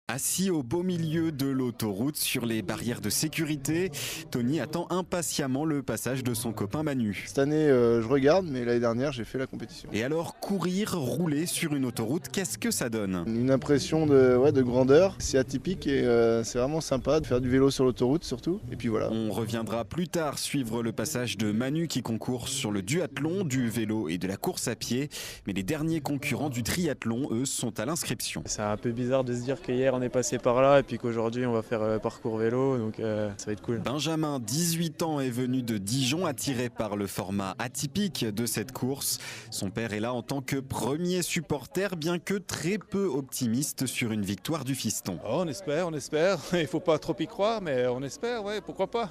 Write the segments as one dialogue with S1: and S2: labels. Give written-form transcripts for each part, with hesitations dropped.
S1: Assis au beau milieu de l'autoroute sur les barrières de sécurité, Tony attend impatiemment le passage de son copain Manu.
S2: Cette année, je regarde, mais l'année dernière, j'ai fait la compétition.
S1: Et alors, courir, rouler sur une autoroute, qu'est-ce que ça donne?
S2: Une impression de grandeur, c'est atypique et c'est vraiment sympa de faire du vélo sur l'autoroute surtout. Et puis voilà.
S1: On reviendra plus tard suivre le passage de Manu qui concourt sur le duathlon, du vélo et de la course à pied. Mais les derniers concurrents du triathlon, eux, sont à l'inscription.
S3: C'est un peu bizarre de se dire qu'hier on est passé par là et puis qu'aujourd'hui on va faire parcours vélo, donc ça va être cool.
S1: Benjamin, 18 ans, est venu de Dijon, attiré par le format atypique de cette course. Son père est là en tant que premier supporter, bien que très peu optimiste sur une victoire du fiston.
S4: Oh, on espère. Il ne faut pas trop y croire, mais on espère, ouais, pourquoi pas.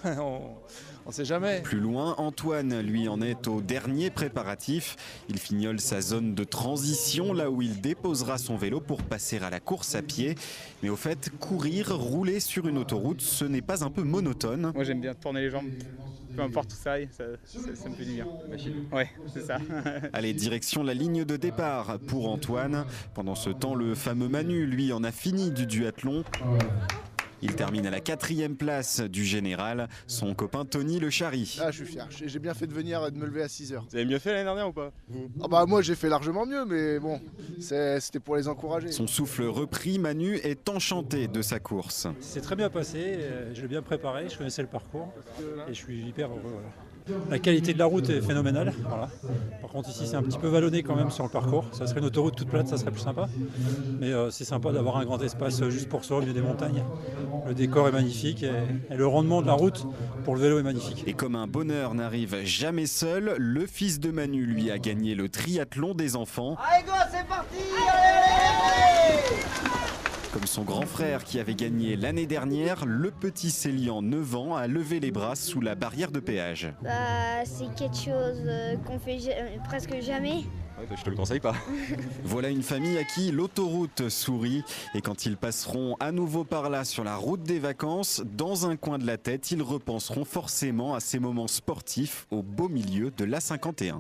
S4: On ne sait jamais.
S1: Plus loin, Antoine, lui, en est au dernier préparatif. Il fignole sa zone de transition, là où il déposera son vélo pour passer à la course à pied. Mais au fait, courir, rouler sur une autoroute, ce n'est pas un peu monotone?
S5: Moi j'aime bien tourner les jambes, peu importe où ça aille, ça me fait du bien. Ouais, c'est ça.
S1: Allez, direction la ligne de départ pour Antoine. Pendant ce temps, le fameux Manu, lui, en a fini du duathlon. Il termine à la 4e place du général. Son copain Tony le charrie.
S2: Ah, je suis fier. J'ai bien fait de venir et de me lever à 6h.
S3: Vous avez mieux fait l'année dernière ou pas?
S2: Ah bah moi j'ai fait largement mieux, mais bon, c'était pour les encourager.
S1: Son souffle repris, Manu est enchanté de sa course.
S6: C'est très bien passé, je l'ai bien préparé, je connaissais le parcours et je suis hyper heureux. Voilà. La qualité de la route est phénoménale. Voilà. Par contre ici c'est un petit peu vallonné quand même sur le parcours. Ça serait une autoroute toute plate, ça serait plus sympa. Mais c'est sympa d'avoir un grand espace juste pour soi au milieu des montagnes. Le décor est magnifique et le rendement de la route pour le vélo est magnifique.
S1: Et comme un bonheur n'arrive jamais seul, le fils de Manu lui a gagné le triathlon des enfants.
S7: Allez go, c'est parti! Allez!
S1: Comme son grand frère qui avait gagné l'année dernière, le petit Célian, 9 ans, a levé les bras sous la barrière de péage.
S8: C'est quelque chose qu'on fait presque jamais.
S3: Ouais, je te le conseille pas.
S1: Voilà une famille à qui l'autoroute sourit. Et quand ils passeront à nouveau par là sur la route des vacances, dans un coin de la tête, ils repenseront forcément à ces moments sportifs au beau milieu de l'A51.